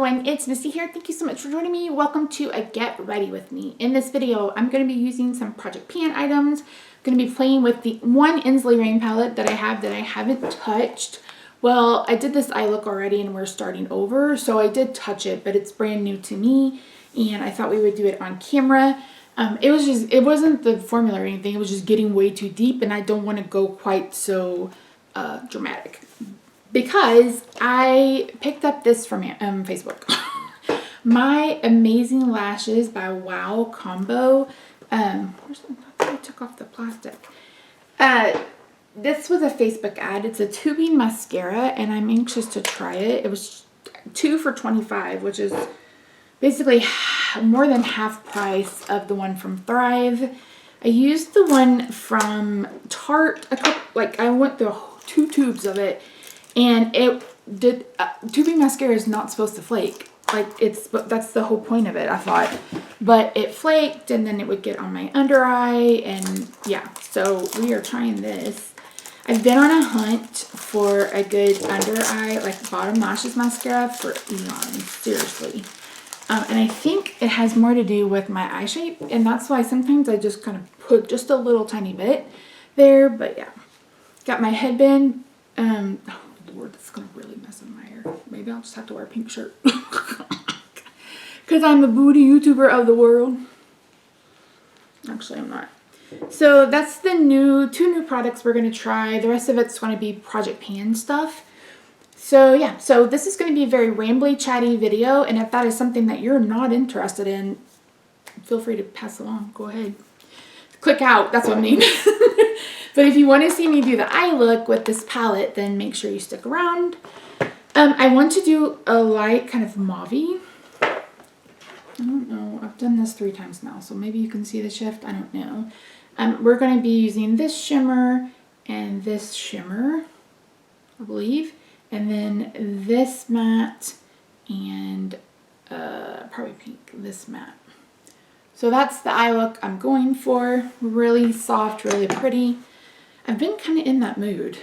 everyone, it's Misty here. Thank you so much for joining me. Welcome to a Get Ready With Me. In this video, I'm going to be using some Project Pan items. I'm going to be playing with the one Ensley Reign palette that I haven't touched. Well, I did this eye look already and we're starting over, so I did touch it, but it's brand new to me and I thought we would do it on camera. It wasn't the formula or anything, it was just getting way too deep and I don't want to go quite so dramatic. Because I picked up this from Facebook. My Amazing Lashes by Wow combo. I took off the plastic. This was a Facebook ad. It's a tubing mascara and I'm anxious to try it. It was 2 for $25, which is basically more than half price of the one from Thrive. I used the one from Tarte. I went through 2 tubes of it. And it did, tubing mascara is not supposed to flake. That's the whole point of it, I thought. But it flaked and then it would get on my under eye and yeah. So we are trying this. I've been on a hunt for a good under eye, like bottom lashes mascara for eons, seriously. And I think it has more to do with my eye shape. And that's why sometimes I just kind of put just a little tiny bit there. But yeah, got my headband. Lord, this is gonna really mess up my hair. Maybe I'll just have to wear a pink shirt because I'm the booty YouTuber of the world. Actually, I'm not. So that's the two new products we're gonna try. The rest of it's gonna be Project Pan stuff. So yeah, so this is gonna be a very rambly, chatty video, and if that is something that you're not interested in, feel free to pass along. Go ahead, click out. That's what I mean. But if you want to see me do the eye look with this palette, then make sure you stick around. I want to do a light kind of mauve-y. I don't know. I've done this 3 times now, so maybe you can see the shift. I don't know. We're going to be using this shimmer and this shimmer, I believe. And then this matte and probably pink, this matte. So that's the eye look I'm going for. Really soft, really pretty. I've been kind of in that mood.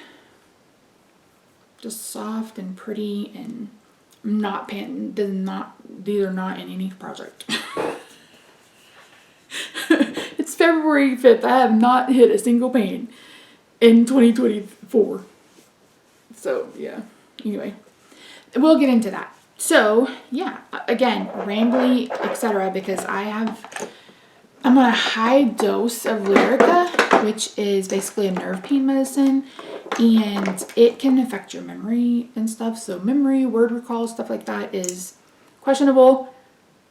Just soft and pretty and not pan. These are not in any project. It's February 5th. I have not hit a single pan in 2024. So yeah, anyway, we'll get into that. So yeah, again, rambly, etc. because I'm on a high dose of Lyrica, which is basically a nerve pain medicine, and it can affect your memory and stuff. So memory, word recall, stuff like that is questionable,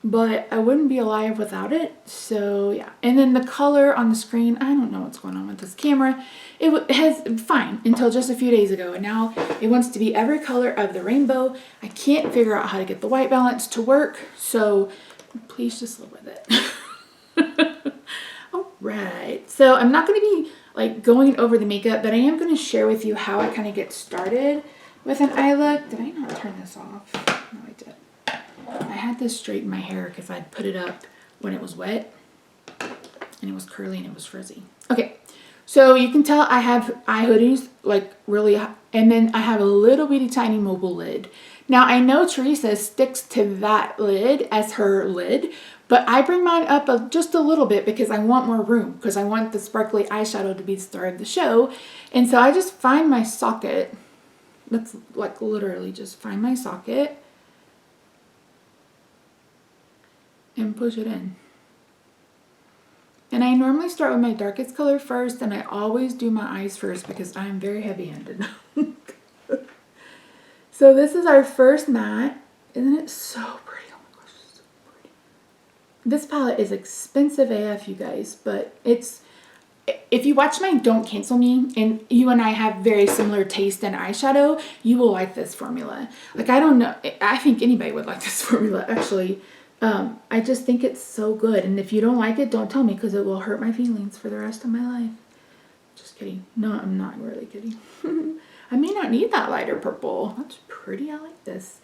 but I wouldn't be alive without it. So yeah, and then the color on the screen, I don't know what's going on with this camera. It has fine until just a few days ago, and now it wants to be every color of the rainbow. I can't figure out how to get the white balance to work, so please just live with it. Alright, so I'm not going to be like going over the makeup, but I am going to share with you how I kind of get started with an eye look. Did I not turn this off? No, I did. I had to straighten my hair because I'd put it up when it was wet and it was curly and it was frizzy. Okay, so you can tell I have eye hoodies like really, and then I have a little bitty tiny mobile lid. Now I know Teresa sticks to that lid as her lid, but I bring mine up just a little bit because I want more room, because I want the sparkly eyeshadow to be the star of the show. And so I just find my socket. That's like literally just find my socket and push it in. And I normally start with my darkest color first, and I always do my eyes first because I'm very heavy-handed. So this is our first matte. Isn't it so pretty? Oh my gosh, it's so pretty. This palette is expensive AF, you guys, but if you watch my Don't Cancel Me and you and I have very similar taste in eyeshadow, you will like this formula. Like, I don't know, I think anybody would like this formula, actually. I just think it's so good, and if you don't like it, don't tell me because it will hurt my feelings for the rest of my life. Just kidding. No, I'm not really kidding. I may not need that lighter purple. That's pretty. I like this.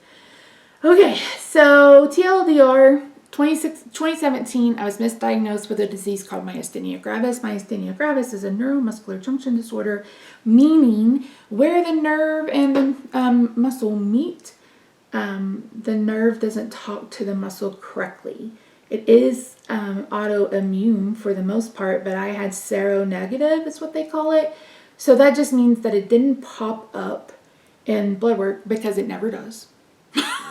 Okay, so TLDR 2017, I was misdiagnosed with a disease called myasthenia gravis. Myasthenia gravis is a neuromuscular junction disorder, meaning where the nerve and the muscle meet, the nerve doesn't talk to the muscle correctly. It is autoimmune for the most part, but I had seronegative is what they call it. So that just means that it didn't pop up in blood work, because it never does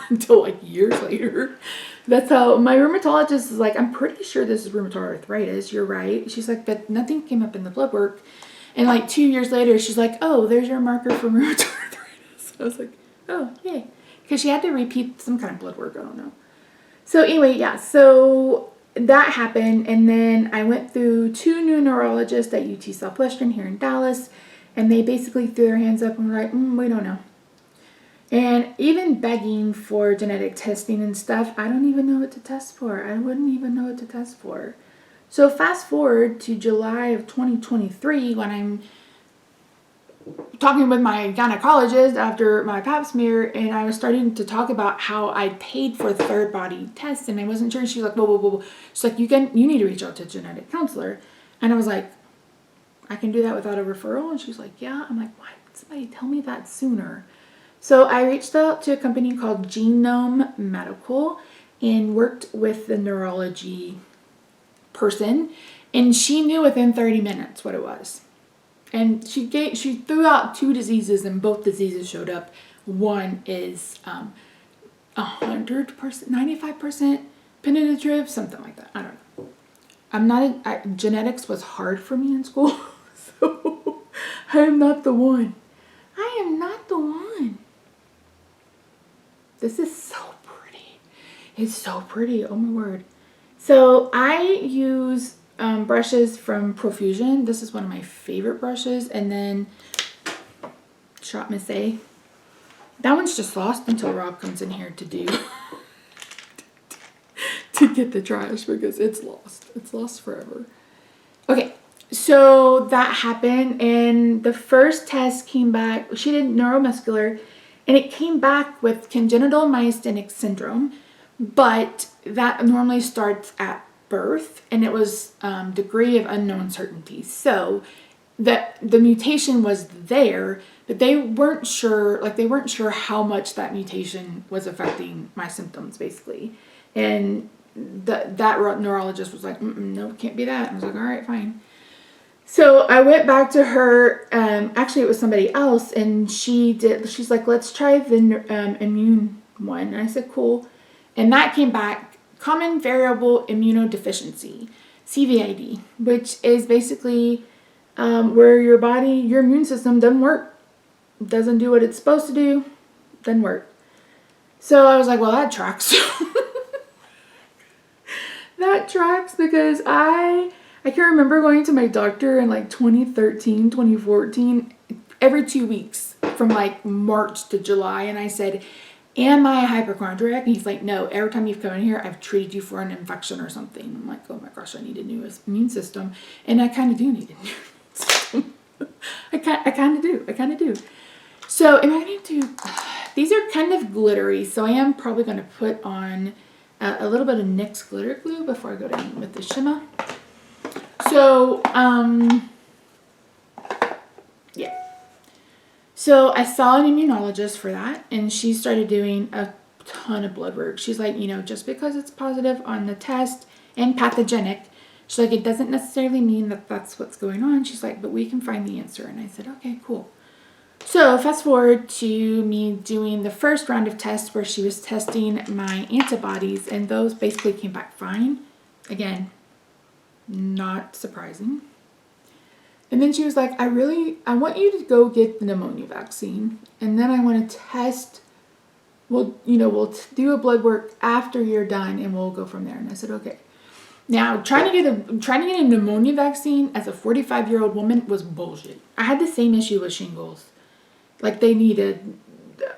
until like years later. That's how my rheumatologist is like, I'm pretty sure this is rheumatoid arthritis. You're right. She's like, but nothing came up in the blood work. And like 2 years later, she's like, oh, there's your marker for rheumatoid arthritis. I was like, oh, yay. Because she had to repeat some kind of blood work. I don't know. So anyway, yeah. So that happened. And then I went through 2 new neurologists at UT Southwestern here in Dallas. And they basically threw their hands up and were like, we don't know. And even begging for genetic testing and stuff, I don't even know what to test for. I wouldn't even know what to test for. So fast forward to July of 2023, when I'm talking with my gynecologist after my pap smear, and I was starting to talk about how I paid for third body tests, and I wasn't sure. She's like, whoa. She's like, you need to reach out to a genetic counselor. And I was like, I can do that without a referral? And she's like, yeah. I'm like, why would somebody tell me that sooner? So I reached out to a company called Genome Medical and worked with the neurology person, and she knew within 30 minutes what it was. And she threw out 2 diseases, and both diseases showed up. One is 100%, 95% penetrative, something like that. I don't know. Genetics was hard for me in school, so I am not the one. I am not the one. This is so pretty. It's so pretty. Oh my word. So I use brushes from Profusion. This is one of my favorite brushes. And then Shop Miss A. That one's just lost until Rob comes in here to do to get the trash, because it's lost. It's lost forever. Okay. So that happened, and the first test came back. She did neuromuscular, and it came back with congenital myasthenic syndrome, but that normally starts at birth, and it was degree of unknown certainty. So the mutation was there, but they weren't sure how much that mutation was affecting my symptoms, basically. And that neurologist was like, no, it can't be that. I was like, all right, fine. So I went back to her, actually it was somebody else, and she's like, let's try the immune one. And I said, cool. And that came back, common variable immunodeficiency, CVID, which is basically where your immune system doesn't work, doesn't do what it's supposed to do, doesn't work. So I was like, well, that tracks. That tracks, because I can remember going to my doctor in like 2013, 2014, every 2 weeks from like March to July. And I said, am I a hypochondriac? And he's like, no, every time you've come in here, I've treated you for an infection or something. I'm like, oh my gosh, I need a new immune system. And I kind of do need a new immune system. I kind of do. So am I going to do, these are kind of glittery. So I am probably going to put on a little bit of NYX glitter glue before I go down with the shimmer. So, yeah. So I saw an immunologist for that, and she started doing a ton of blood work. She's like, just because it's positive on the test and pathogenic, she's like, it doesn't necessarily mean that that's what's going on. She's like, but we can find the answer. And I said, okay, cool. So fast forward to me doing the first round of tests where she was testing my antibodies, and those basically came back fine. Again, not surprising. And then she was like, I want you to go get the pneumonia vaccine, and then I want to test, we'll do a blood work after you're done, and we'll go from there. And I said, okay. Now, trying to get a pneumonia vaccine as a 45-year-old woman was bullshit. I had the same issue with shingles. Like, they needed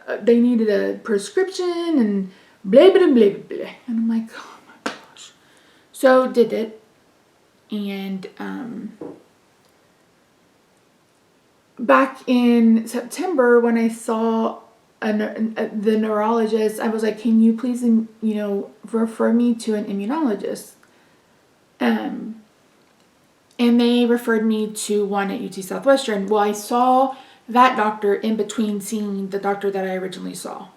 a prescription and blah, blah, blah, blah, blah. And I'm like, oh my gosh. So did it. And back in September, when I saw the neurologist, I was like, can you please, refer me to an immunologist? And they referred me to one at UT Southwestern. Well, I saw that doctor in between seeing the doctor that I originally saw.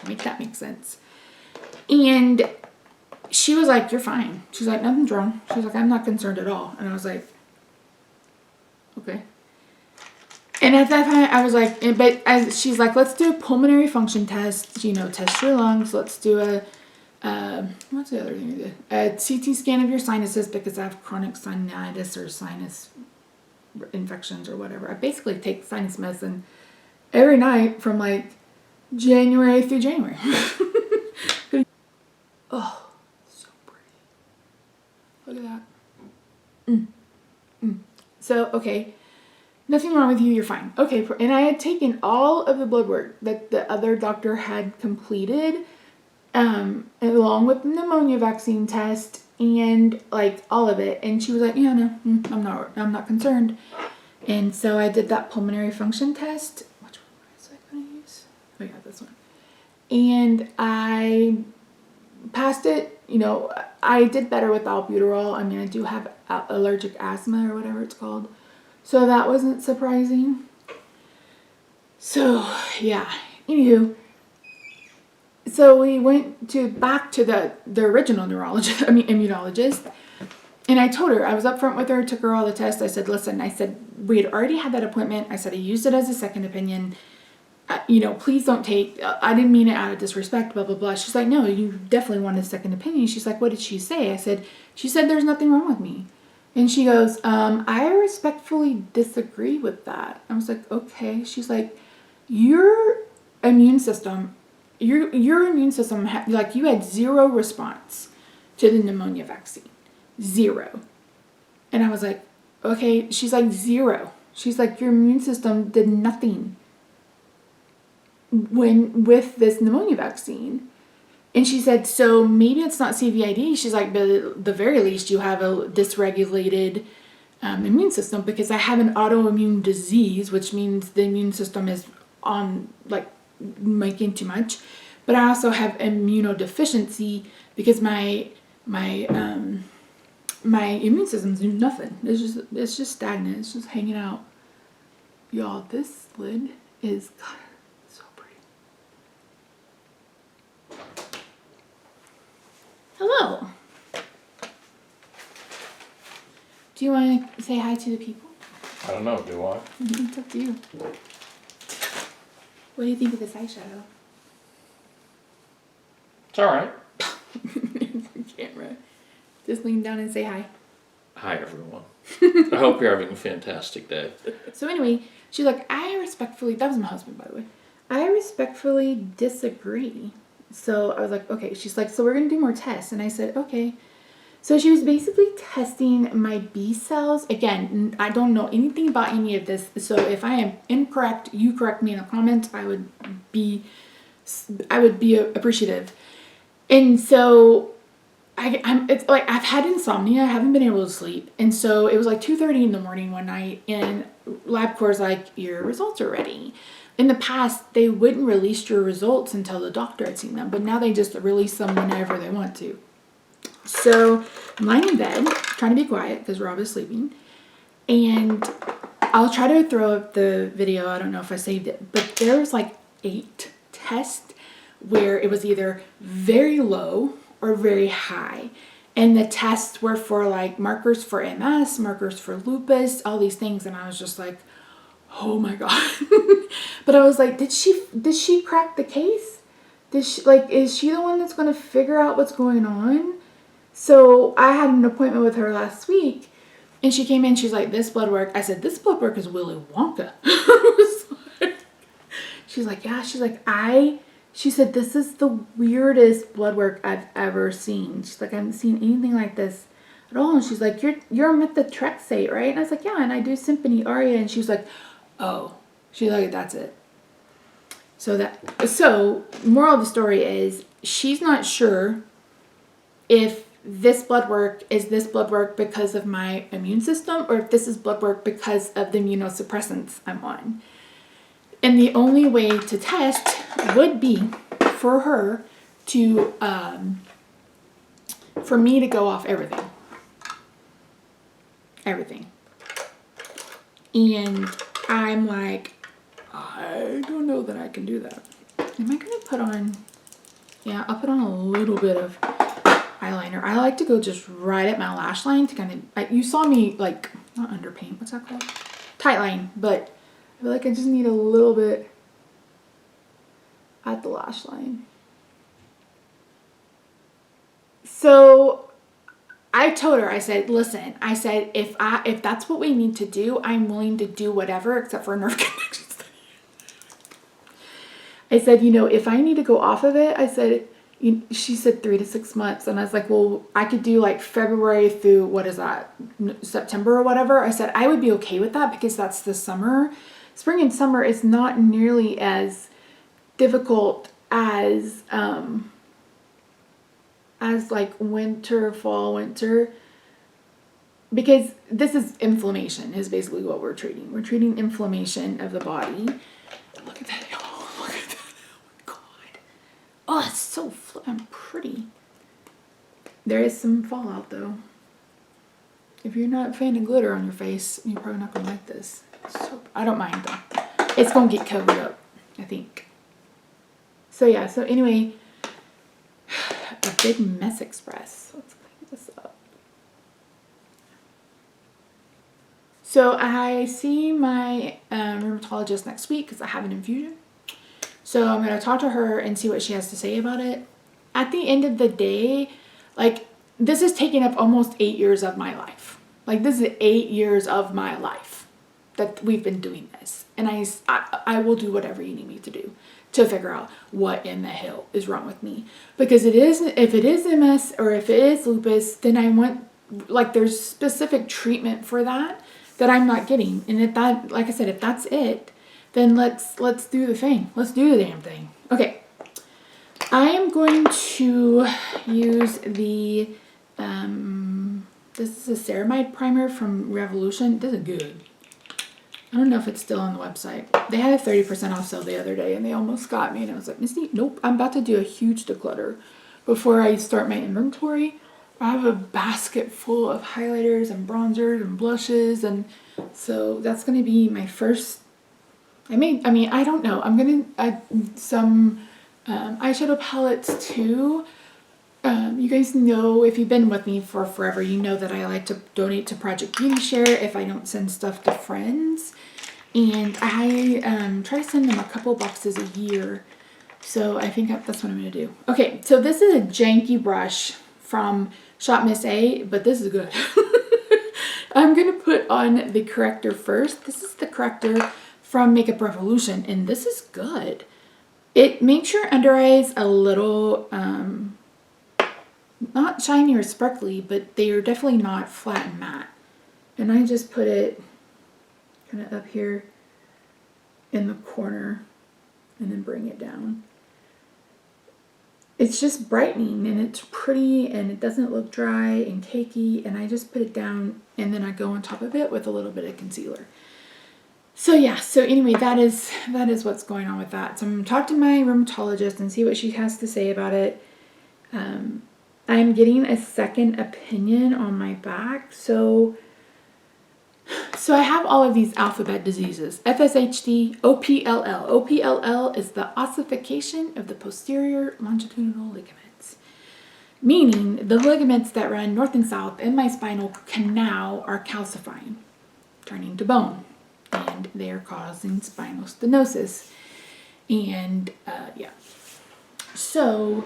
make that make sense. And she was like, you're fine. She's like, nothing's wrong. She's like, I'm not concerned at all. And I was like, okay. And at that time, I was like, she's like, let's do a pulmonary function test, you know, test your lungs. Let's do what's the other thing we did? A CT scan of your sinuses because I have chronic sinusitis or sinus infections or whatever. I basically take sinus medicine every night from like January through January. Oh, so pretty. Look at that. So, okay. Nothing wrong with you. You're fine. Okay. And I had taken all of the blood work that the other doctor had completed, along with the pneumonia vaccine test and like all of it. And she was like, yeah, no, I'm not concerned. And so I did that pulmonary function test. Which one was I going to use? Oh yeah, this one. And I passed it. You know, I did better with albuterol. I mean, I do have allergic asthma or whatever it's called. So that wasn't surprising. So, yeah. Anywho. So we went back to the original immunologist. And I told her, I was up front with her, took her all the tests. I said, listen, we had already had that appointment. I said, I used it as a second opinion. You know, please don't I didn't mean it out of disrespect, blah, blah, blah. She's like, no, you definitely want a second opinion. She's like, what did she say? She said, there's nothing wrong with me. And she goes, I respectfully disagree with that. I was like, okay. She's like, your immune system, like you had zero response to the pneumonia vaccine. 0. And I was like, okay. She's like, 0. She's like, your immune system did nothing with this pneumonia vaccine. And she said, so maybe it's not CVID. She's like, but at the very least, you have a dysregulated immune system because I have an autoimmune disease, which means the immune system is on, like, making too much. But I also have immunodeficiency because my immune system's doing nothing. It's just stagnant. It's just hanging out. Y'all, this lid is so pretty. Hello. Do you want to say hi to the people? I don't know, do I? It's up to you. What do you think of this eyeshadow? It's alright. Camera. Just lean down and say hi. Hi, everyone. I hope you're having a fantastic day. So anyway, she's like, that was my husband, by the way. I respectfully disagree. So I was like, okay. She's like, so we're going to do more tests. And I said, okay. So she was basically testing my B cells. Again, I don't know anything about any of this. So if I am incorrect, you correct me in the comments. I would be appreciative. And so it's like I've had insomnia. I haven't been able to sleep. And so it was like 2:30 in the morning one night, and LabCorp's like, your results are ready. In the past, they wouldn't release your results until the doctor had seen them, but now they just release them whenever they want to. So I'm lying in bed, trying to be quiet because Rob is sleeping. And I'll try to throw up the video. I don't know if I saved it, but there was like 8 tests where it was either very low or very high. And the tests were for like markers for MS, markers for lupus, all these things. And I was just like, oh my God. But I was like, did she crack the case? Is she the one that's going to figure out what's going on? So I had an appointment with her last week, and she came in, she's like, this blood work. I said, this blood work is Willy Wonka. She's like, yeah. She said, this is the weirdest blood work I've ever seen. She's like, I haven't seen anything like this at all. And she's like, you're methotrexate, right? And I was like, yeah, and I do Symphony Aria. And she was like, oh. She's like, that's it. So moral of the story is, she's not sure if this blood work is because of my immune system, or if this is blood work because of the immunosuppressants I'm on. And the only way to test would be for her to, for me to go off everything. Everything. And I'm like, I don't know that I can do that. Am I going to put on Yeah, I'll put on a little bit of eyeliner. I like to go just right at my lash line to kind of, you saw me like, not underpaint, what's that called? Tight line, but I feel like I just need a little bit at the lash line. So I told her, I said, listen, I said, if that's what we need to do, I'm willing to do whatever except for nerve connections. I said, you know, if I need to go off of it, I said, she said 3 to 6 months. And I was like, well, I could do like February through, what is that, September or whatever. I said, I would be okay with that because that's the summer. Spring and summer is not nearly as difficult as like winter, fall, winter. Because this is inflammation is basically what we're treating. We're treating inflammation of the body. Look at that, y'all. Look at that. Oh, it's so flippin' pretty. There is some fallout though. If you're not a fan of glitter on your face, you're probably not gonna like this. So I don't mind though. It's gonna get covered up, I think. So yeah, so anyway, a big mess express. Let's clean this up. So I see my rheumatologist next week because I have an infusion. So I'm going to talk to her and see what she has to say about it. At the end of the day, like, this is taking up almost 8 years of my life. Like, this is 8 years of my life that we've been doing this. And I will do whatever you need me to do to figure out what in the hell is wrong with me. Because if it is MS or if it is lupus, then I want, like, there's specific treatment for that I'm not getting. And if that, like I said, if that's it, then let's do the thing. Let's do the damn thing. Okay. I am going to use the, this is a ceramide primer from Revolution. This is good. I don't know if it's still on the website. They had a 30% off sale the other day and they almost got me. And I was like, Misty, nope. I'm about to do a huge declutter before I start my inventory. I have a basket full of highlighters and bronzers and blushes. And so that's going to be my first. I don't know. I'm going to add some eyeshadow palettes too. You guys know, if you've been with me for forever, you know that I like to donate to Project Beauty Share if I don't send stuff to friends. And I try to send them a couple boxes a year. So I think that's what I'm going to do. Okay, so this is a janky brush from Shop Miss A, but this is good. I'm going to put on the corrector first. This is the corrector from Makeup Revolution, and this is good. It makes your under eyes a little, not shiny or sparkly, but they are definitely not flat and matte. And I just put it kind of up here in the corner and then bring it down. It's just brightening and it's pretty and it doesn't look dry and cakey, and I just put it down and then I go on top of it with a little bit of concealer. So yeah, so anyway, that is what's going on with that. So I'm going to talk to my rheumatologist and see what she has to say about it. I'm getting a second opinion on my back. So I have all of these alphabet diseases. FSHD, OPLL. OPLL is the ossification of the posterior longitudinal ligaments. Meaning the ligaments that run north and south in my spinal canal are calcifying, turning to bone. And they are causing spinal stenosis. And yeah. So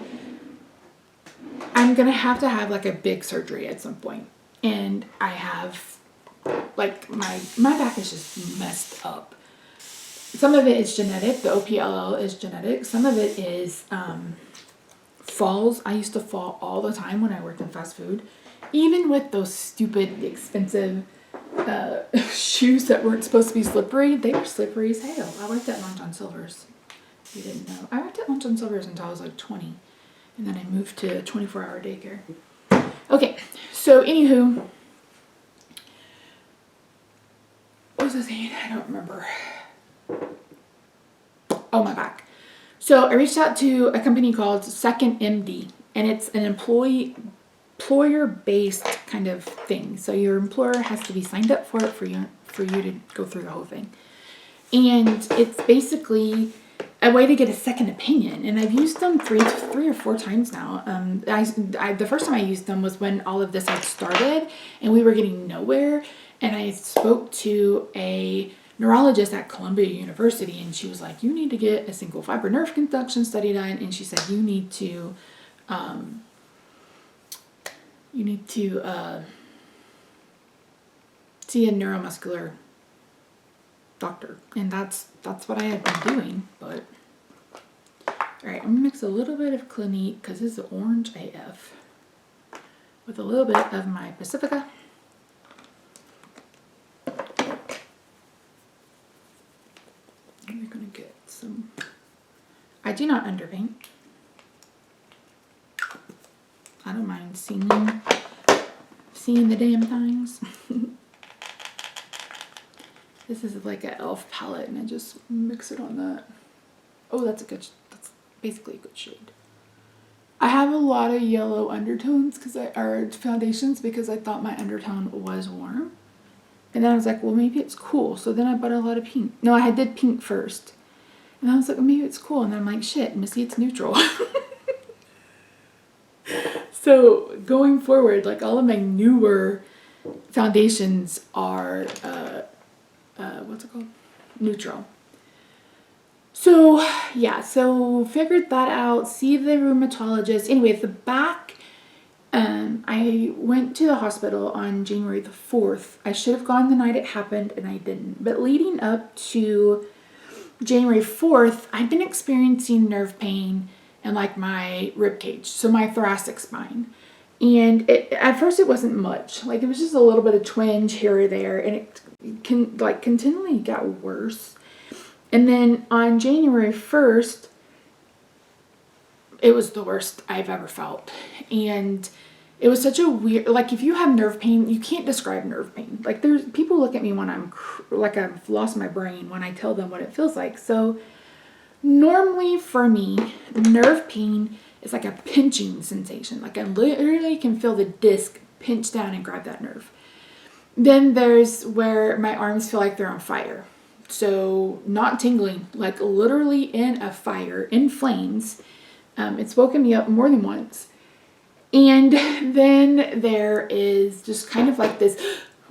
I'm going to have like a big surgery at some point. And I have, like, my back is just messed up. Some of it is genetic. The OPLL is genetic. Some of it is falls. I used to fall all the time when I worked in fast food. Even with those stupid, expensive shoes that weren't supposed to be slippery, they were slippery as hell. I worked at Long John Silver's. If you didn't know. I worked at Long John Silver's until I was like 20. And then I moved to 24-hour daycare. Okay, so anywho. What was I saying? I don't remember. Oh, my back. So I reached out to a company called Second MD. And it's an employer-based kind of thing. So your employer has to be signed up for it for you to go through the whole thing. And it's basically a way to get a second opinion. And I've used them three or four times now. The first time I used them was when all of this had started and we were getting nowhere. And I spoke to a neurologist at Columbia University, and she was like, you need to get a single fiber nerve conduction study done. And she said, you need to see a neuromuscular doctor. And that's what I had been doing. But all right, I'm gonna mix a little bit of Clinique because this is orange AF with a little bit of my Pacifica. And we're gonna get some. I do not underpaint. I don't mind seeing the damn things. This is like an e.l.f. palette, and I just mix it on that. Oh, that's basically a good shade. I have a lot of yellow undertones or foundations because I thought my undertone was warm. And then I was like, well, maybe it's cool. So then I bought a lot of pink. No, I did pink first. And I was like, well, maybe it's cool. And then I'm like, shit, Missy, it's neutral. So going forward, like all of my newer foundations are, what's it called? Neutral. So yeah, so figured that out, see the rheumatologist. Anyway, at the back, I went to the hospital on January the 4th. I should have gone the night it happened and I didn't. But leading up to January 4th, I'd been experiencing nerve pain in like my rib cage, so my thoracic spine. And at first it wasn't much. Like it was just a little bit of twinge here or there, and it continually got worse. And then on January 1st, it was the worst I've ever felt. And it was such a weird, like if you have nerve pain, you can't describe nerve pain. Like there's people look at me when I've lost my brain when I tell them what it feels like. So normally for me, nerve pain is like a pinching sensation. Like I literally can feel the disc pinch down and grab that nerve. Then there's where my arms feel like they're on fire. So not tingling, like literally in a fire, in flames. It's woken me up more than once. And then there is just kind of like this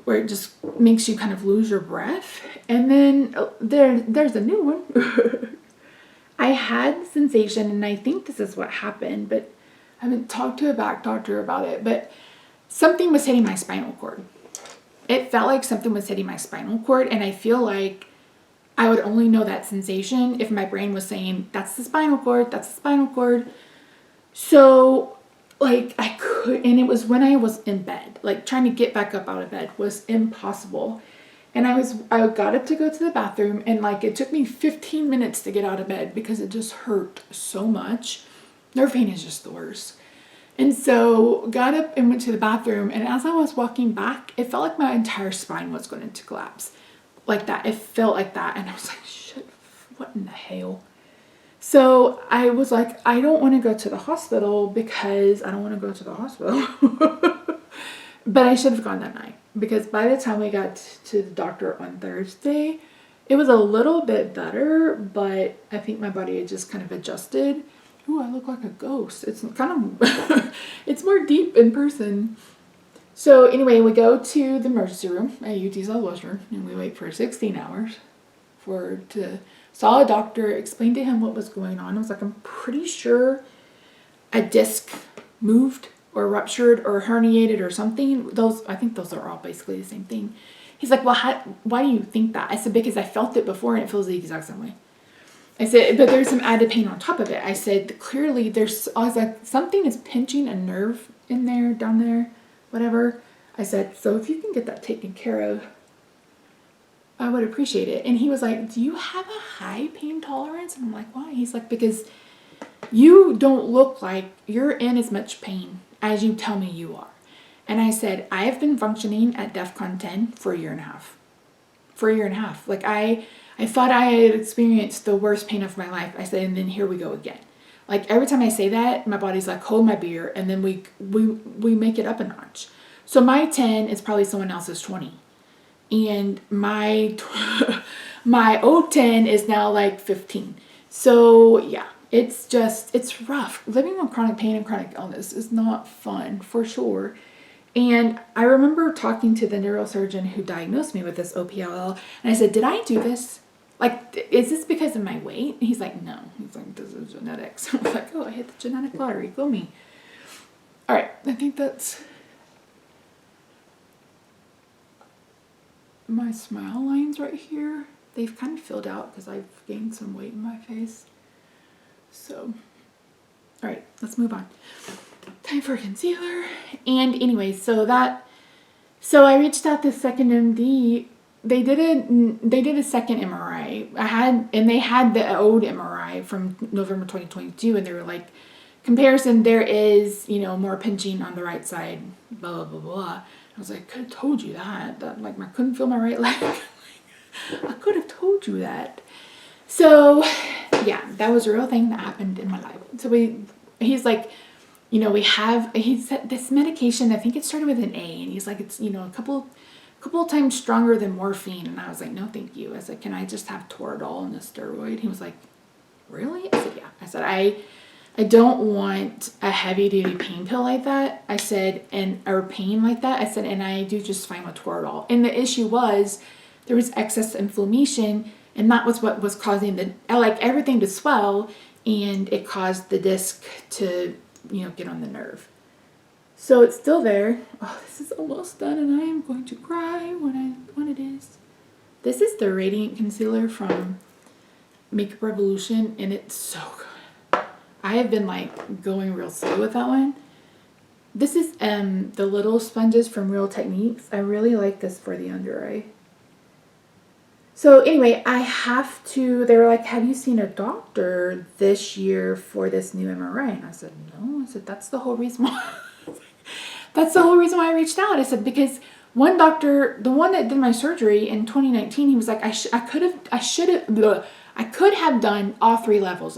where it just makes you kind of lose your breath. And then there's a new one. I had sensation, and I think this is what happened, but I haven't talked to a back doctor about it, but something was hitting my spinal cord. It felt like something was hitting my spinal cord, and I feel like I would only know that sensation if my brain was saying, that's the spinal cord, that's the spinal cord. So, like, I could, and it was when I was in bed, like, trying to get back up out of bed was impossible. And I got up to go to the bathroom, and, like, it took me 15 minutes to get out of bed because it just hurt so much. Nerve pain is just the worst. And so, got up and went to the bathroom, and as I was walking back, it felt like my entire spine was going to collapse. Like that. It felt like that. And I was like, shit, what in the hell? So I was like, I don't want to go to the hospital because I don't want to go to the hospital. But I should have gone that night because by the time we got to the doctor on Thursday, it was a little bit better, but I think my body had just kind of adjusted. Ooh, I look like a ghost. It's kind of, it's more deep in person. So anyway, we go to the emergency room at UT Southwestern, and we wait for 16 hours saw a doctor, explained to him what was going on. I was like, I'm pretty sure a disc moved or ruptured or herniated or something. I think those are all basically the same thing. He's like, well, why do you think that? I said, because I felt it before and it feels the exact same way. I said, but there's some added pain on top of it. I said, clearly I was like, something is pinching a nerve in there, down there. Whatever. I said, so if you can get that taken care of, I would appreciate it. And he was like, do you have a high pain tolerance? And I'm like, why? He's like, because you don't look like you're in as much pain as you tell me you are. And I said, I have been functioning at DEFCON 10 for a year and a half. For a year and a half. Like I thought I had experienced the worst pain of my life. I said, and then here we go again. Like every time I say that, my body's like, hold my beer, and then we make it up a notch. So my 10 is probably someone else's 20. And my old 10 is now like 15. So yeah, it's rough. Living with chronic pain and chronic illness is not fun, for sure. And I remember talking to the neurosurgeon who diagnosed me with this OPLL, and I said, did I do this? Like, is this because of my weight? And he's like, no. He's like, this is genetics. I was like, oh, I hit the genetic lottery. Go me. All right, I think that's my smile lines right here. They've kind of filled out because I've gained some weight in my face. So, all right, let's move on. Time for a concealer. And anyway, so I reached out to second MD. They did a second MRI. They had the old MRI from November 2022, and they were like, comparison, there is, more pinching on the right side, blah, blah, blah, blah. I was like, I could have told you that like, I couldn't feel my right leg. I could have told you that. So, yeah, that was a real thing that happened in my life. So he's like, he said this medication, I think it started with an A, and he's like, it's, a couple times stronger than morphine. And I was like, no, thank you. I said, can I just have Toradol and a steroid? He was like, really? I said, yeah. I said, I don't want a heavy duty pain pill like that. I said, or pain like that. I said, and I do just fine with Toradol. And the issue was there was excess inflammation, and that was what was causing everything to swell, and it caused the disc to, get on the nerve. So it's still there. Oh, this is almost done, and I am going to cry when it is. This is the Radiant Concealer from Makeup Revolution, and it's so good. I have been going real slow with that one. This is the little sponges from Real Techniques. I really like this for the under eye. So anyway, they were like, have you seen a doctor this year for this new MRI? And I said, no. I said, that's the whole reason why. That's the whole reason why I reached out. I said, because one doctor, the one that did my surgery in 2019, he was like, I could have done all 3 levels,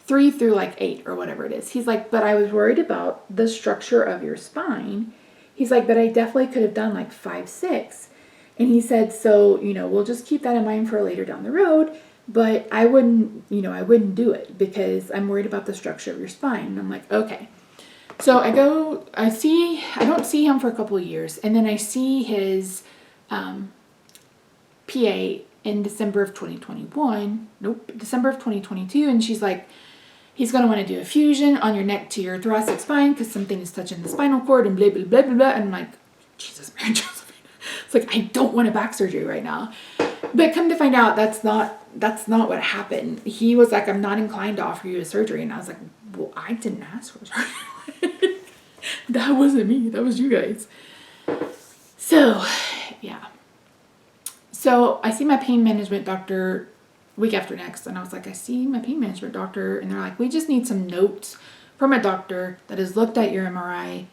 3 through 8 or whatever it is. He's like, but I was worried about the structure of your spine. He's like, but I definitely could have done 5, 6. And he said, so, we'll just keep that in mind for later down the road, but I wouldn't do it because I'm worried about the structure of your spine. And I'm like, okay. So I don't see him for a couple of years. And then I see his PA in December of 2022. And she's like, he's going to want to do a fusion on your neck to your thoracic spine because something is touching the spinal cord and blah, blah, blah, blah, blah. And I'm like, Jesus, Mary Josephine. It's like, I don't want a back surgery right now. But come to find out, that's not what happened. He was like, I'm not inclined to offer you a surgery. And I was like, well, I didn't ask for surgery. That wasn't me. That was you guys. So, yeah. So I see my pain management doctor week after next. And I was like, I see my pain management doctor. And they're like, we just need some notes from a doctor that has looked at your MRI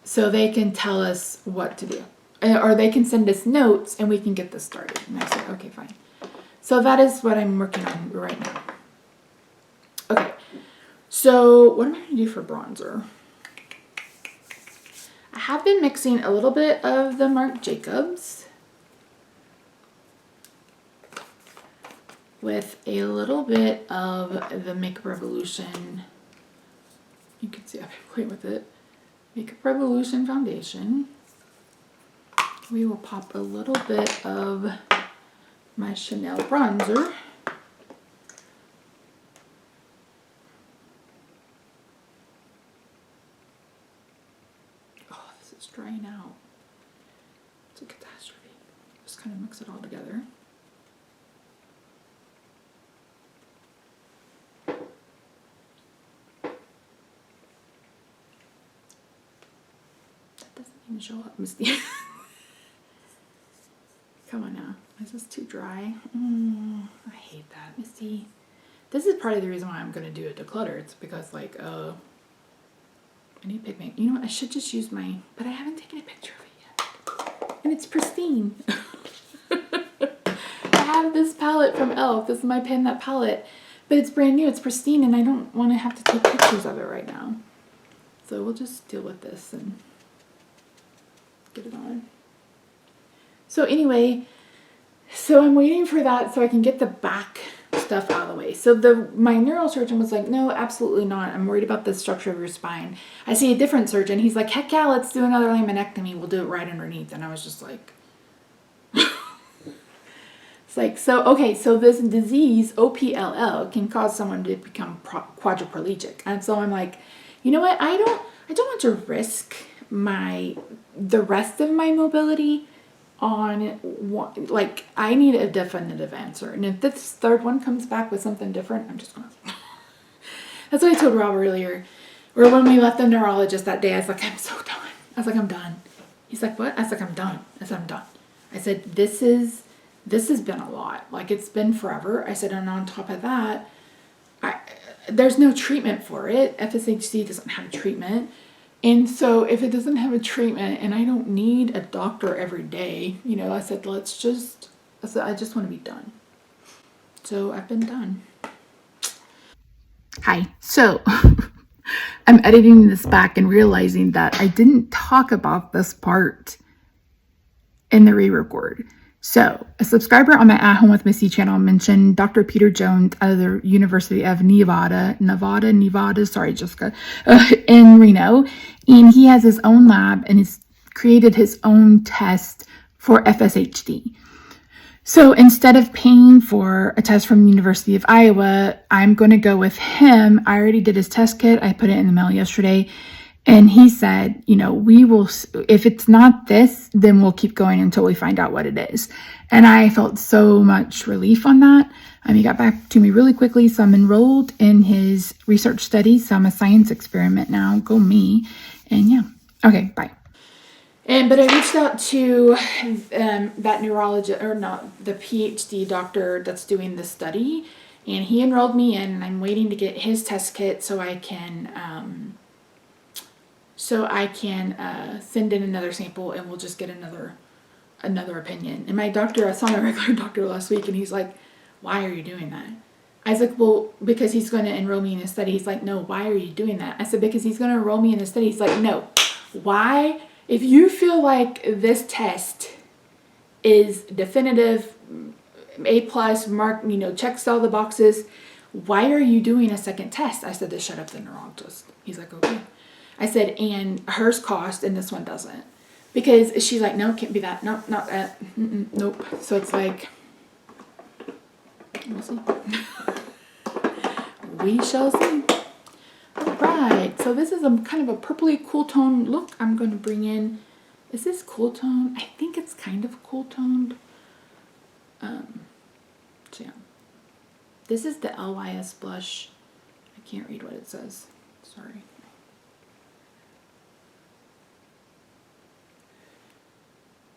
so they can tell us what to do. Or they can send us notes and we can get this started. And I said, okay, fine. So that is what I'm working on right now. Okay. So what am I going to do for bronzer? I have been mixing a little bit of the Marc Jacobs with a little bit of the Makeup Revolution. You can see I've been playing with it. Makeup Revolution foundation. We will pop a little bit of my Chanel bronzer. Oh, this is drying out. It's a catastrophe. Just kind of mix it all together. That doesn't even show up, Misty. Come on now. Is this too dry? I hate that, Misty. This is part of the reason why I'm going to do a declutter. It's because, I need pigment. You know what? I should just use but I haven't taken a picture of it yet. And it's pristine. I have this palette from e.l.f. This is my Pan That palette. But it's brand new. It's pristine, and I don't want to have to take pictures of it right now. So we'll just deal with this and get it on. So anyway, so I'm waiting for that so I can get the back stuff out of the way. So my neurosurgeon was like, no, absolutely not. I'm worried about the structure of your spine. I see a different surgeon. He's like, heck yeah, let's do another laminectomy. We'll do it right underneath. And I was just like, it's like, so this disease, OPLL, can cause someone to become quadriplegic. And so I'm like, you know what? I don't want to risk the rest of my mobility on one. Like, I need a definitive answer. And if this third one comes back with something different, I'm just going to... That's what I told Rob earlier. Or when we left the neurologist that day, I was like, I'm so done. I was like, I'm done. He's like, what? I was like, I'm done. I said, I'm done. I said, this has been a lot. Like, it's been forever. I said, and on top of that, there's no treatment for it. FSHD doesn't have a treatment. And so if it doesn't have a treatment and I don't need a doctor every day, I said, I just want to be done. So I've been done. Hi. So I'm editing this back and realizing that I didn't talk about this part in the re-record. So a subscriber on my At Home with Missy channel mentioned Dr. Peter Jones out of the University of Nevada, sorry, Jessica, in Reno. And he has his own lab and he's created his own test for FSHD. So instead of paying for a test from the University of Iowa, I'm going to go with him. I already did his test kit. I put it in the mail yesterday. And he said, we will, if it's not this, then we'll keep going until we find out what it is. And I felt so much relief on that. He got back to me really quickly. So I'm enrolled in his research study. So I'm a science experiment now. Go me. And yeah. Okay, bye. But I reached out to that neurologist, or not, the PhD doctor that's doing the study. And he enrolled me in, and I'm waiting to get his test kit so I can send in another sample and we'll just get another opinion. And my doctor, I saw my regular doctor last week and he's like, why are you doing that? I was like, well, because he's going to enroll me in a study. He's like, no, why are you doing that? I said, because he's going to enroll me in a study. He's like, no, why? If you feel like this test is definitive, A+, mark, checks all the boxes, why are you doing a second test? I said, to shut up the neurologist. He's like, okay. I said, and hers cost and this one doesn't. Because she's like, no, can't be that. Nope, not that. Nope. So it's like, we'll see. We shall see. All right. So this is a kind of a purpley cool tone look. I'm going to bring in, is this cool tone? I think it's kind of cool toned. So yeah. This is the LYS blush. I can't read what it says. Sorry.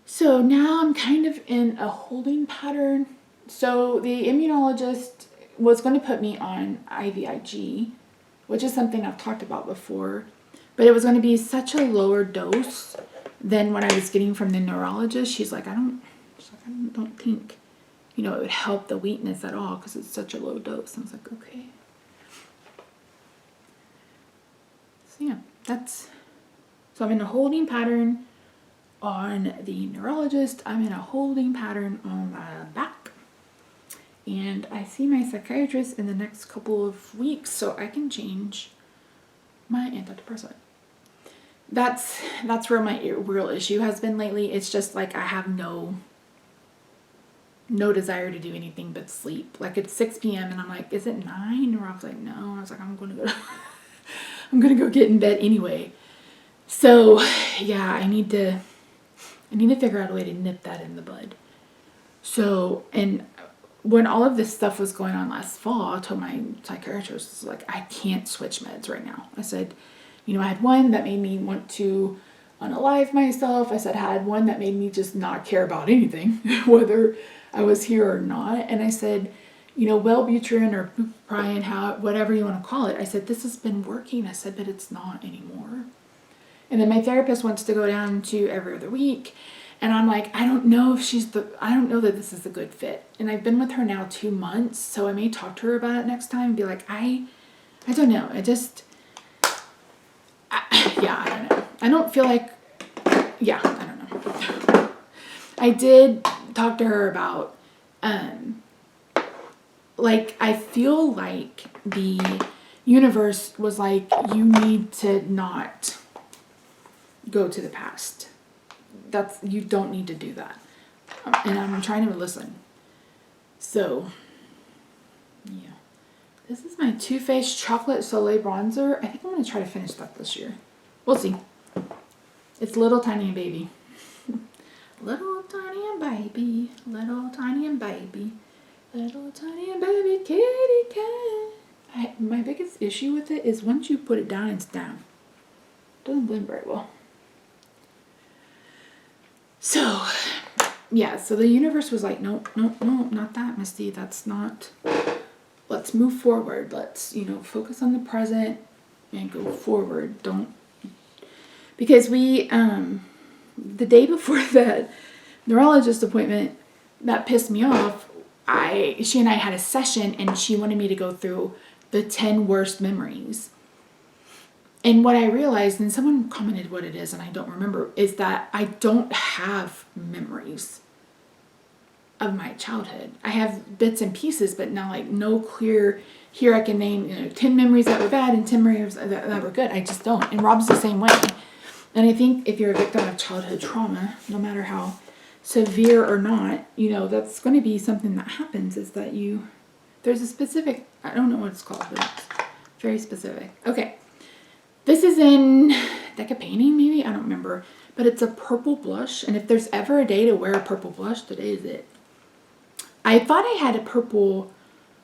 So now I'm kind of in a holding pattern. So the immunologist was going to put me on IVIG, which is something I've talked about before, but it was going to be such a lower dose than what I was getting from the neurologist. She's like, I don't think, it would help the weakness at all because it's such a low dose. I was like, okay. So yeah, so I'm in a holding pattern on the neurologist. I'm in a holding pattern on my back. And I see my psychiatrist in the next couple of weeks so I can change my antidepressant. That's where my real issue has been lately. It's just like I have no desire to do anything but sleep. Like it's 6 p.m. and I'm like, is it 9? And Rob's like, no. I was like, I'm gonna go get in bed anyway. So yeah, I need to figure out a way to nip that in the bud. So, and when all of this stuff was going on last fall, I told my psychiatrist, like, I can't switch meds right now. I said, I had one that made me want to unalive myself. I said, I had one that made me just not care about anything, whether I was here or not. And I said, Wellbutrin or bupropion, whatever you want to call it. I said, this has been working. I said, but it's not anymore. And then my therapist wants to go down to every other week. And I'm like, I don't know that this is a good fit. And I've been with her now 2 months. So I may talk to her about it next time and be like, I don't know. I don't know. I don't feel like, I don't know. I did talk to her about, like, I feel like the universe was like, you need to not go to the past. You don't need to do that. And I'm trying to listen. So, yeah. This is my Too Faced Chocolate Soleil Bronzer. I think I'm going to try to finish that this year. We'll see. It's Little Tiny and Baby. Little Tiny and Baby. Little Tiny and Baby. Little Tiny and Baby kitty cat. My biggest issue with it is once you put it down, it's down. It doesn't blend very well. So, yeah, so the universe was like, nope, not that, Misty. That's not... Let's move forward. Let's, focus on the present and go forward. Don't... Because we, the day before that neurologist appointment, that pissed me off. She and I had a session, and she wanted me to go through the 10 worst memories. And what I realized, and someone commented what it is, and I don't remember, is that I don't have memories of my childhood. I have bits and pieces, but now like no clear, here I can name 10 memories that were bad and 10 memories that were good. I just don't. And Rob's the same way. And I think if you're a victim of childhood trauma, no matter how severe or not, that's going to be something that happens, is that there's a specific, I don't know what it's called, but it's very specific. Okay. This is in Deca Painting, maybe? I don't remember. But it's a purple blush. And if there's ever a day to wear a purple blush, today is it. I thought I had a purple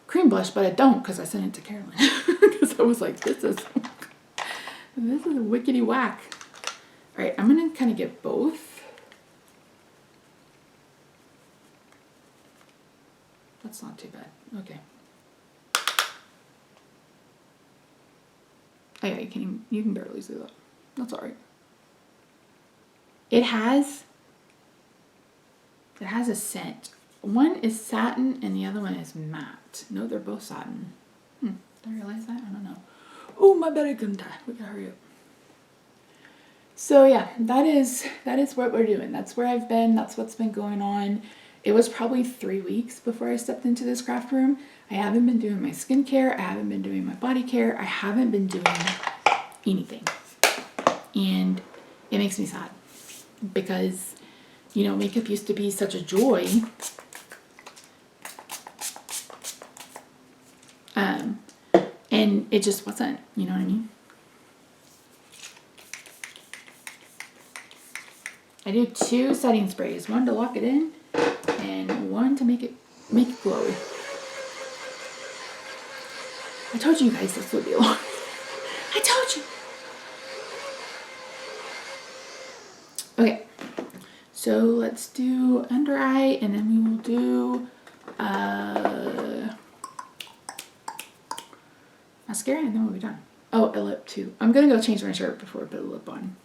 cream blush, but I don't, because I sent it to Carolyn. Because I was like, this is a wickety whack. All right, I'm going to kind of get both. That's not too bad. Okay. Oh yeah, you can barely see that. That's all right. It has a scent. One is satin and the other one is matte. No, they're both satin. Did I realize that? I don't know. Oh, my bad, I couldn't die. We gotta hurry up. So yeah, that is what we're doing. That's where I've been. That's what's been going on. It was probably 3 weeks before I stepped into this craft room. I haven't been doing my skincare. I haven't been doing my body care. I haven't been doing anything. And it makes me sad. Because, makeup used to be such a joy. And it just wasn't, you know what I mean? I do 2 setting sprays. One to lock it in and one to make it glowy. I told you guys this would be long. I told you. Okay. So let's do under eye, and then we will do mascara, and then we'll be done. Oh, a lip too. I'm gonna go change my shirt before I put a lip on,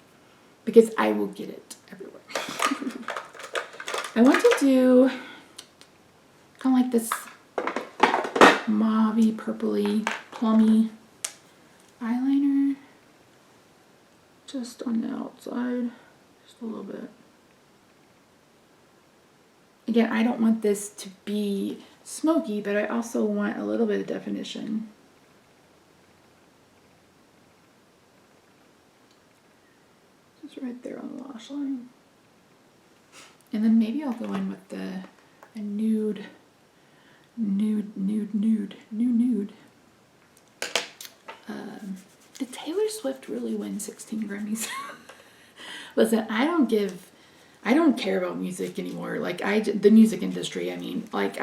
because I will get it everywhere. I want to do kind of like this mauve-y, purpley, plummy eyeliner, just on the outside, just a little bit. Again, I don't want this to be smoky, but I also want a little bit of definition. Just right there on the lash line. And then maybe I'll go in with a nude. Did Taylor Swift really win 16 Grammys? Listen, I don't care about music anymore. Like, the music industry, I mean. Like,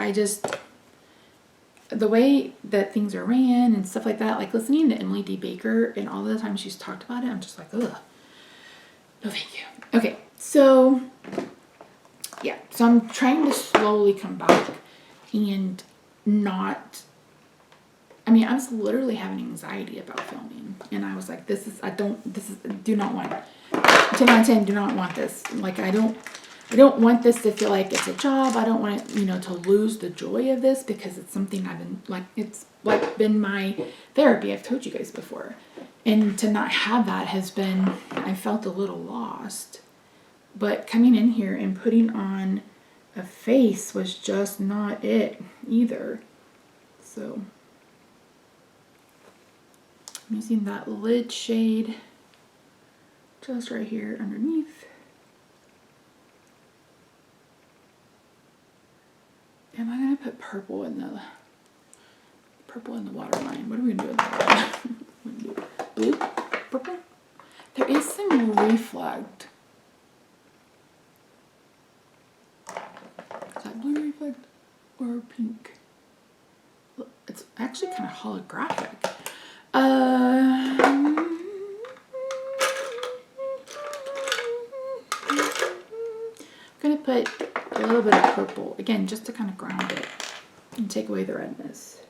the way that things are ran and stuff like that, like listening to Emily D. Baker and all the time she's talked about it, I'm just like, ugh. No, thank you. Okay, so, yeah. So I'm trying to slowly come back and not... I mean, I was literally having anxiety about filming. And I was like, do not want... 10 out of 10, do not want this. Like, I don't want this to feel like it's a job. I don't want it, to lose the joy of this, because it's something I've been, like, it's like been my therapy. I've told you guys before. And to not have that has been, I felt a little lost. But coming in here and putting on a face was just not it either. So I'm using that lid shade just right here underneath. Am I gonna put purple in the waterline? What are we gonna do with that? Blue? Purple? There is some reflect. Is that blue reflect or pink? Look, it's actually kind of holographic. I'm gonna put a little bit of purple again, just to kind of ground it and take away the redness.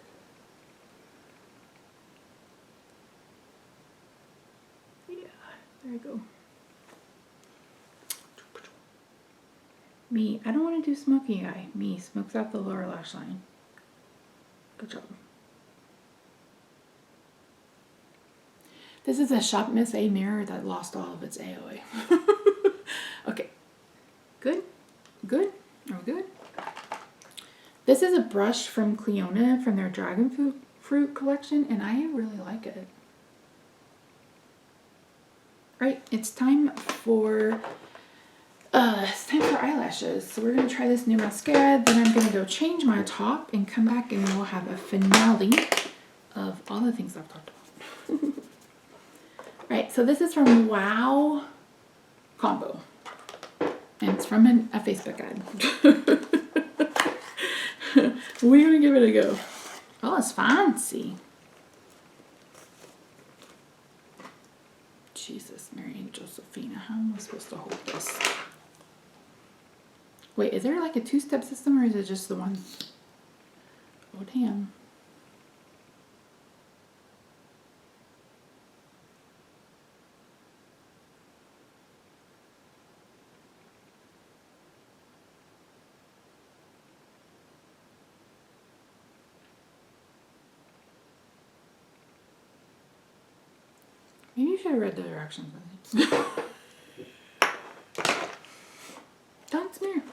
Yeah, there you go. Me, I don't want to do smoky eye. Me smokes out the lower lash line. Good job. This is a Shop Miss A mirror that lost all of its AOA. Okay. Good? Good? Are we good? This is a brush from Cleona from their Dragon Fruit collection, and I really like it. Right, it's time for eyelashes. So we're gonna try this new mascara, then I'm gonna go change my top and come back and we'll have a finale of all the things I've talked about. Right, so this is from Wow Combo. And it's from a Facebook ad. We're gonna give it a go. Oh, it's fancy. Jesus, Mary and Josephina, how am I supposed to hold this? Wait, is there like a two-step system or is it just the one? Oh, damn. Maybe you should have read the directions. Don't smear.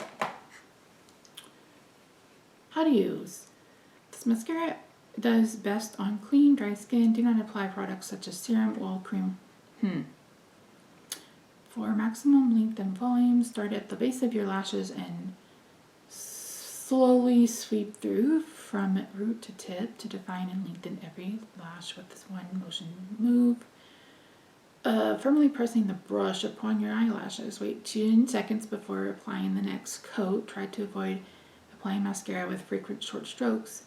How to use. This mascara does best on clean, dry skin. Do not apply products such as serum, oil, cream. For maximum length and volume, start at the base of your lashes and slowly sweep through from root to tip to define and lengthen every lash with this one motion move. Firmly pressing the brush upon your eyelashes. Wait 10 seconds before applying the next coat. Try to avoid applying mascara with frequent short strokes,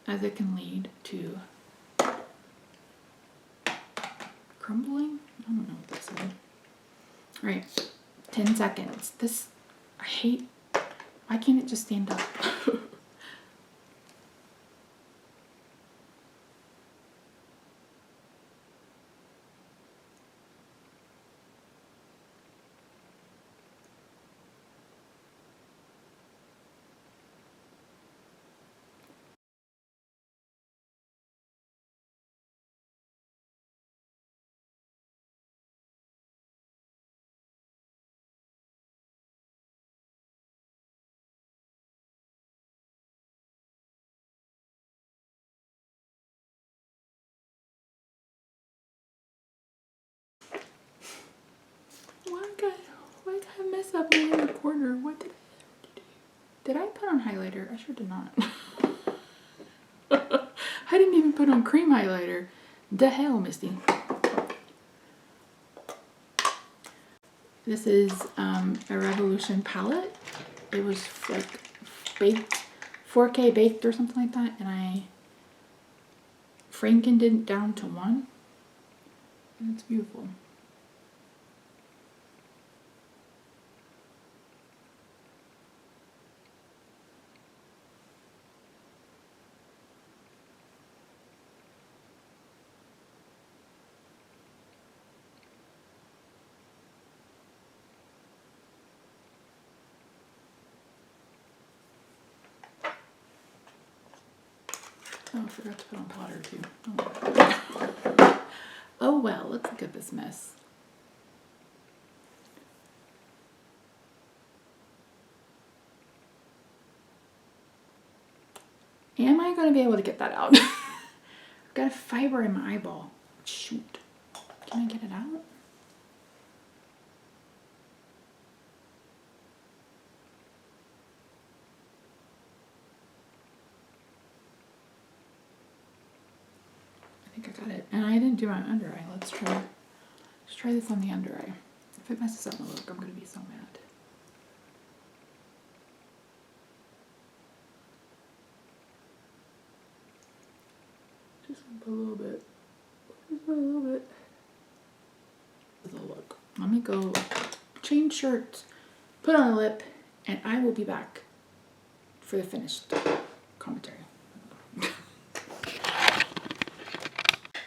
as it can lead to crumbling. I don't know what that said. All right, 10 seconds. This, I hate, why can't it just stand up? Why did I mess up in the corner? What did I have to do? Did I put on highlighter? I sure did not. I didn't even put on cream highlighter. The hell, Misty. This is a Revolution palette. It was like baked, 4K baked or something like that, and I Frankened it down to 1, and it's beautiful. Oh, I forgot to put on powder too. Oh well, let's look at this mess. Am I going to be able to get that out? I've got a fiber in my eyeball. Shoot. Can I get it out? I think I got it. And I didn't do my under eye. Let's try this on the under eye. If it messes up my look, I'm going to be so mad. Just a little bit. Just a little bit. The look. Let me go change shirts, put on a lip, and I will be back for the finished commentary.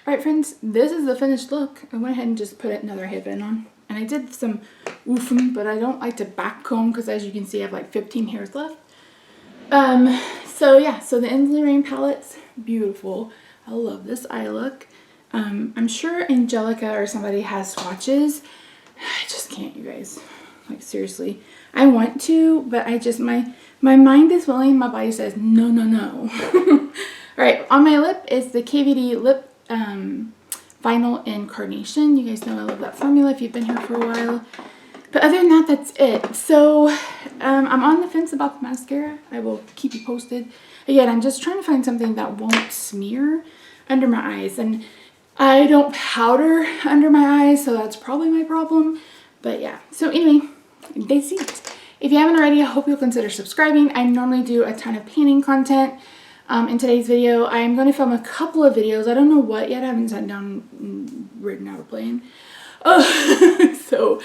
Alright friends, this is the finished look. I went ahead and just put another headband on. And I did some woofing, but I don't like to back comb because as you can see I have like 15 hairs left. So yeah, so the Ensley Reign palette's beautiful. I love this eye look. I'm sure Angelica or somebody has swatches. I just can't, you guys. Like seriously. I want to, but I just, my mind is willing, my body says no, no, no. Alright, on my lip is the KVD lip vinyl in Carnation. You guys know I love that formula if you've been here for a while. But other than that, that's it. So I'm on the fence about the mascara. I will keep you posted. Again, I'm just trying to find something that won't smear under my eyes. And I don't powder under my eyes, so that's probably my problem. But yeah, so anyway, that's it. If you haven't already, I hope you'll consider subscribing. I normally do a ton of painting content. In today's video, I'm going to film a couple of videos. I don't know what yet. I haven't sat down and written out a plan. So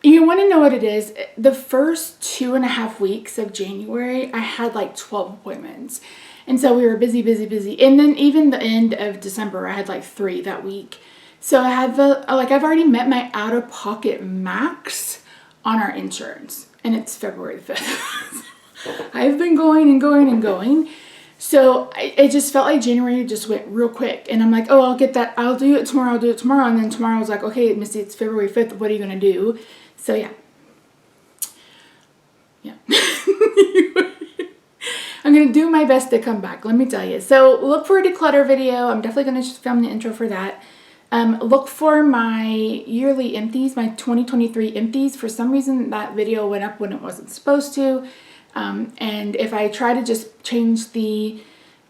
you want to know what it is. The first 2.5 weeks of January, I had like 12 appointments. And so we were busy, busy, busy. And then even the end of December, I had like 3 that week. So I had I've already met my out-of-pocket max on our insurance. And it's February 5th. I've been going and going and going. So it just felt like January just went real quick. And I'm like, oh, I'll get that. I'll do it tomorrow. I'll do it tomorrow. And then tomorrow I was like, okay, Missy, it's February 5th. What are you going to do? So yeah. Yeah. I'm going to do my best to come back. Let me tell you. So look for a declutter video. I'm definitely going to film the intro for that. Look for my yearly empties, my 2023 empties. For some reason, that video went up when it wasn't supposed to. And if I try to just change the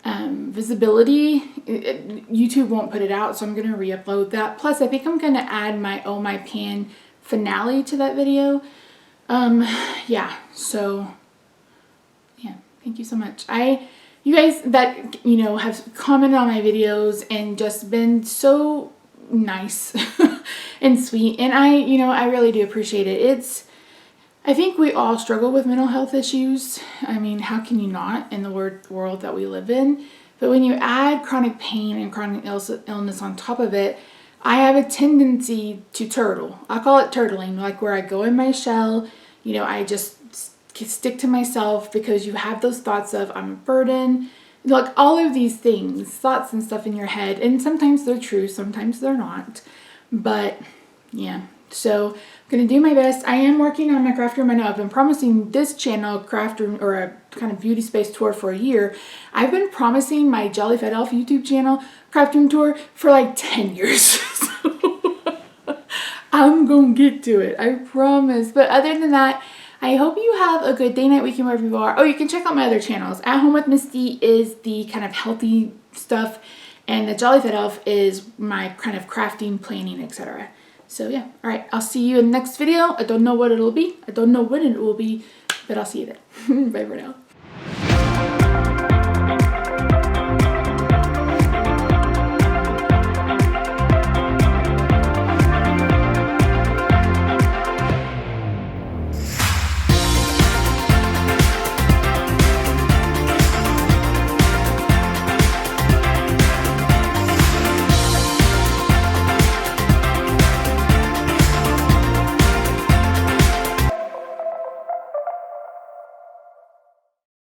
visibility, YouTube won't put it out, so I'm going to re-upload that. Plus, I think I'm going to add my Oh My Pan finale to that video. Yeah, so, yeah, thank you so much. You guys that, you know, have commented on my videos and just been so nice and sweet, and I really do appreciate it. I think we all struggle with mental health issues. I mean, how can you not in the world that we live in? But when you add chronic pain and chronic illness on top of it, I have a tendency to turtle. I call it turtling, like where I go in my shell, you know, I just stick to myself because you have those thoughts of I'm a burden, like all of these things, thoughts and stuff in your head. And sometimes they're true, sometimes they're not. But yeah. So I'm going to do my best. I am working on my craft room. I know I've been promising this channel craft room or a kind of beauty space tour for a year. I've been promising my Jelly Fed Elf YouTube channel craft room tour for like 10 years. So I'm going to get to it. I promise. But other than that, I hope you have a good day, night, weekend, wherever you are. Oh, you can check out my other channels. At Home with Misty is the kind of healthy stuff. And the Jelly Fed Elf is my kind of crafting, planning, etc. So yeah, all right, I'll see you in the next video. I don't know what it'll be. I don't know when it will be, but I'll see you then. Bye for now.